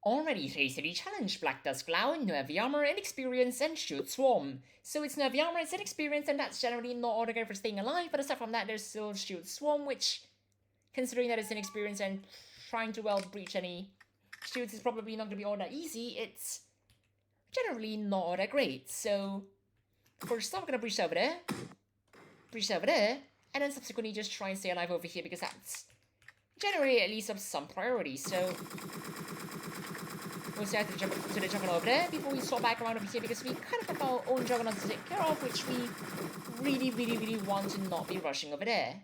Already tasted challenge Black Dusk Lao, Nervy Armor, Inexperienced, and Shoot Swarm. So it's Nervy Armor, it's Inexperienced, and that's generally not all good for staying alive, but aside from that, there's still Shoot Swarm, which, considering that it's Inexperienced and trying to, well, breach any shoots is probably not going to be all that easy, it's generally not all that great. So, first off, I'm going to breach over there, and then subsequently just try and stay alive over here because that's generally at least of some priority. So, we'll say to the Juggernaut over there before we swap back around over here because we kind of have our own Juggernaut to take care of, which we really want to not be rushing over there.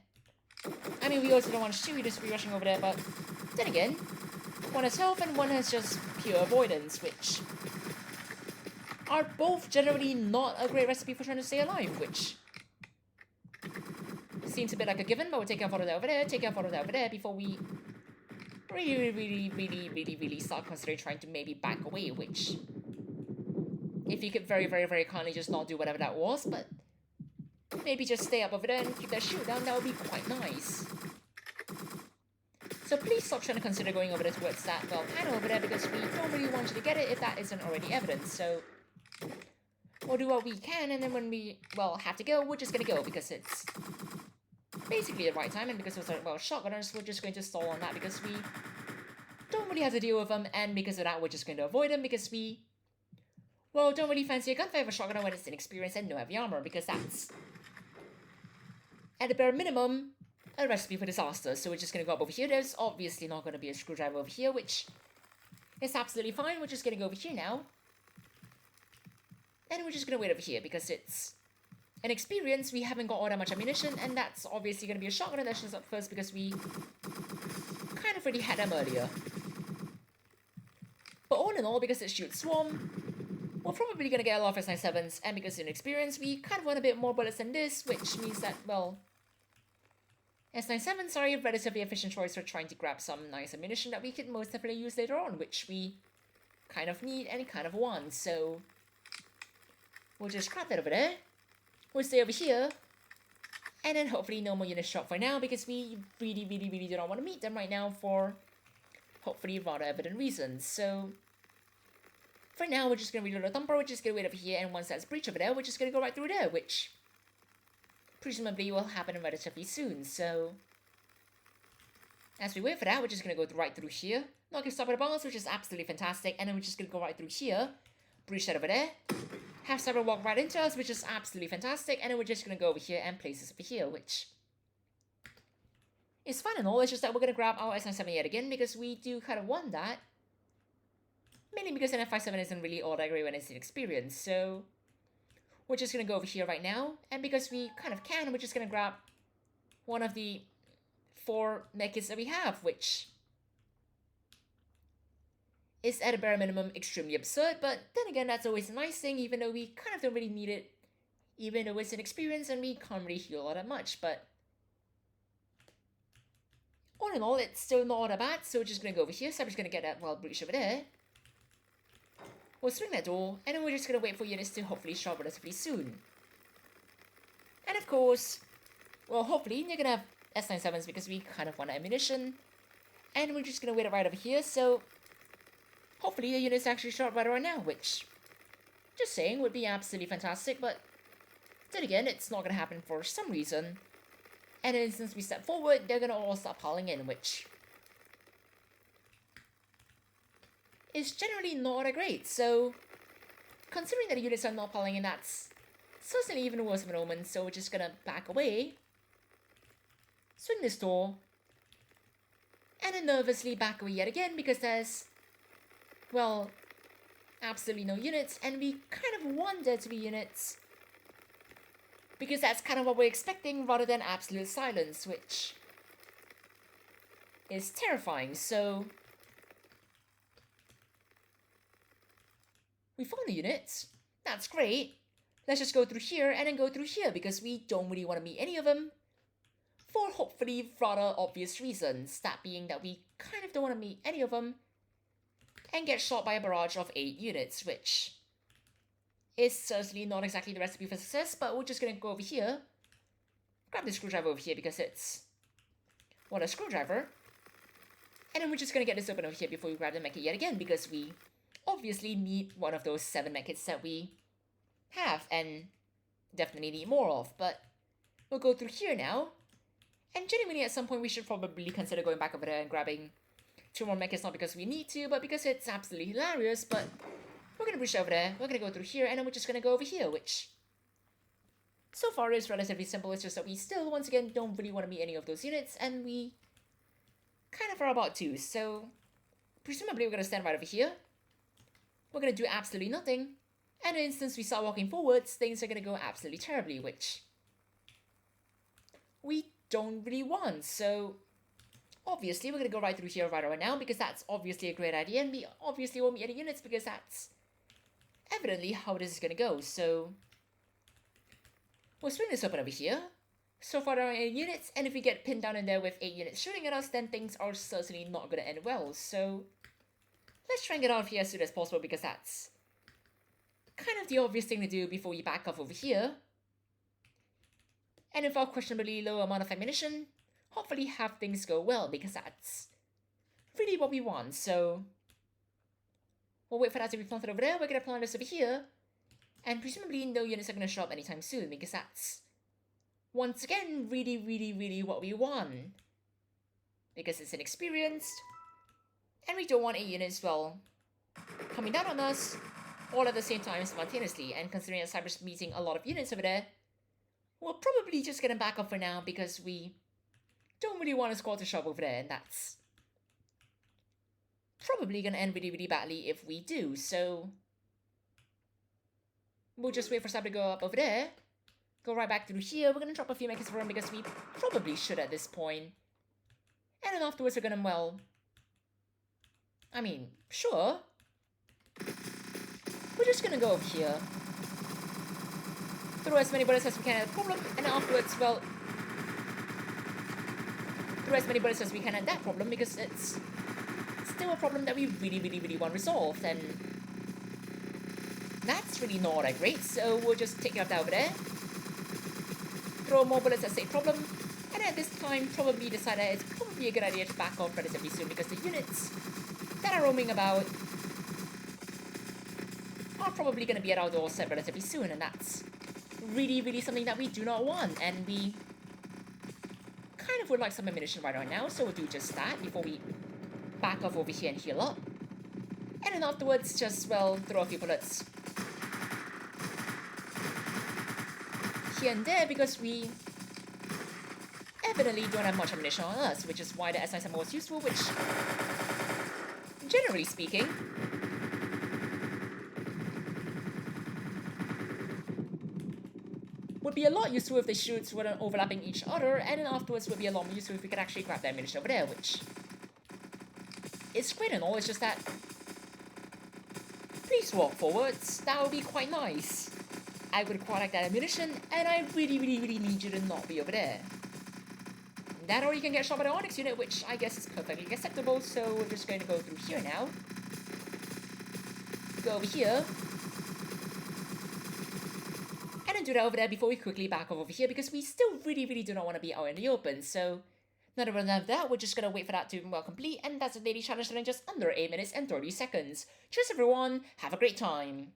I mean, we also don't want to just be rushing over there, but then again, one has health and one has just pure avoidance, which are both generally not a great recipe for trying to stay alive, which seems a bit like a given, but we'll take our photo over there, take our photo over there before we really start considering trying to maybe back away, which if you could very kindly just not do whatever that was, but maybe just stay up over there and keep that shoot down, that would be quite nice. So please stop trying to consider going over there towards that, well, panel over there, because we don't really want you to get it if that isn't already evident, so we'll do what we can, and then when we, well, have to go, we're just gonna go, because it's basically the right time, and because of well, shotgunners, we're just going to stall on that, because we don't really have to deal with them, and because of that, we're just going to avoid them, because we, well, don't really fancy a gunfight with a shotgunner when it's inexperienced and no heavy armor, because that's, at the bare minimum, a recipe for disaster. So we're just going to go up over here. There's obviously not going to be a screwdriver over here, which is absolutely fine. We're just going to go over here now. And we're just going to wait over here because it's an experience. We haven't got all that much ammunition, and that's obviously going to be a shotgunner that shows up first because we kind of already had them earlier. But all in all, because it shoots Swarm, we're probably going to get a lot of S97s, and because it's inexperienced, we kind of want a bit more bullets than this, which means that, well, S97s are a relatively efficient choice for trying to grab some nice ammunition that we could most definitely use later on, which we kind of need and kind of want, so we'll just grab that over there. We'll stay over here, and then hopefully no more units shot for now, because we really do not want to meet them right now for hopefully rather evident reasons. So for now, we're just going to reload the thumper, we're just going to wait over here, and once that's breach over there, we're just going to go right through there, which presumably will happen relatively soon. So as we wait for that, we're just going to go right through here, not get stopped at the bombs, which is absolutely fantastic, and then we're just going to go right through here, breach that over there, have several walk right into us, which is absolutely fantastic, and then we're just going to go over here and place this over here, which is fun and all. It's just that we're going to grab our S97 yet again, because we do kind of want that, mainly because an F57 isn't really all that great when it's inexperienced, so we're just going to go over here right now, and because we kind of can, we're just going to grab one of the 4 medkits that we have, which is at a bare minimum extremely absurd, but then again, that's always a nice thing, even though we kind of don't really need it, even though it's an experience and we can't really heal all that much, but all in all, it's still not all that bad, so we're just going to go over here, so I'm just going to get that wild breach over there. We'll swing that door, and then we're just going to wait for units to hopefully show up relatively soon. And of course, well, hopefully, you're going to have S97s because we kind of want ammunition. And we're just going to wait right over here, so hopefully the units actually show up right around now, which, just saying, would be absolutely fantastic, but then again, it's not going to happen for some reason. And then since we step forward, they're going to all start piling in, which is generally not that great. So considering that the units are not piling in, that's certainly even worse of an omen, so we're just gonna back away, swing this door, and then nervously back away yet again because there's, well, absolutely no units, and we kind of want there to be units because that's kind of what we're expecting rather than absolute silence, which is terrifying. So we found the units. That's great. Let's just go through here and then go through here because we don't really want to meet any of them for hopefully rather obvious reasons. That being that we kind of don't want to meet any of them and get shot by a barrage of 8 units, which is certainly not exactly the recipe for success, but we're just going to go over here, grab the screwdriver over here because it's, well, a screwdriver, And then we're just gonna get this open over here before we grab the mech yet again, because we obviously need one of those 7 mechs that we have, and definitely need more of, but we'll go through here now. And genuinely at some point we should probably consider going back over there and grabbing 2 more mechs, not because we need to, but because it's absolutely hilarious. But we're gonna push over there, we're gonna go through here, and then we're just gonna go over here, which so far is relatively simple. It's just that we still, once again, don't really want to meet any of those units, and we kind of are about to, so presumably we're gonna stand right over here. We're gonna do absolutely nothing, and in the instance we start walking forwards, things are gonna go absolutely terribly, which we don't really want. So obviously we're gonna go right through here right now, because that's obviously a great idea, and we obviously won't meet any units because that's evidently how this is gonna go. So we'll swing this open over here. So far there are 8 units, and if we get pinned down in there with 8 units shooting at us, then things are certainly not gonna end well. So let's try and get out of here as soon as possible, because that's kind of the obvious thing to do before we back off over here. And with our questionably low amount of ammunition, hopefully have things go well, because that's really what we want. So we'll wait for that to be planted over there. We're gonna plant this over here, and presumably no units are gonna show up anytime soon, because that's once again really what we want. Because it's inexperienced, and we don't want 8 units, well, coming down on us all at the same time spontaneously. And considering that Cyber's meeting a lot of units over there, we're probably just gonna back up for now, because we don't really want a squad to shove over there, and that's probably gonna end really badly if we do. So we'll just wait for Cyber to go up over there, go right back through here. We're gonna drop a few mechs for him, because we probably should at this point. And then afterwards we're gonna, well, I mean, sure, we're just gonna go over here, throw as many bullets as we can at the problem, and afterwards, well, throw as many bullets as we can at that problem, because it's still a problem that we really want resolved, and that's really not that great. So we'll just take it out over there, throw more bullets at the same problem, and at this time probably decide that it's probably a good idea to back off relatively soon, because the units that are roaming about are probably going to be at our doorstep relatively soon, and that's really something that we do not want. And we kind of would like some ammunition right now, so we'll do just that before we back off over here and heal up. And then afterwards, just, well, throw a few bullets here and there, because we evidently don't have much ammunition on us, which is why the SIs are most useful, which, generally speaking, would be a lot useful if the shoots weren't overlapping each other, and then afterwards would be a lot more useful if we could actually grab that ammunition over there, which is great and all. It's just that, please walk forwards, that would be quite nice. I would quite like that ammunition, and I really need you to not be over there. That, or you can get shot by the Onyx unit, which I guess is perfectly acceptable. So we're just going to go through here now, go over here, and then do that over there before we quickly back off over here, because we still really do not want to be out in the open. So now that we're done with that, we're just going to wait for that to well complete, and that's a daily challenge in just under 8 minutes and 30 seconds. Cheers everyone, have a great time.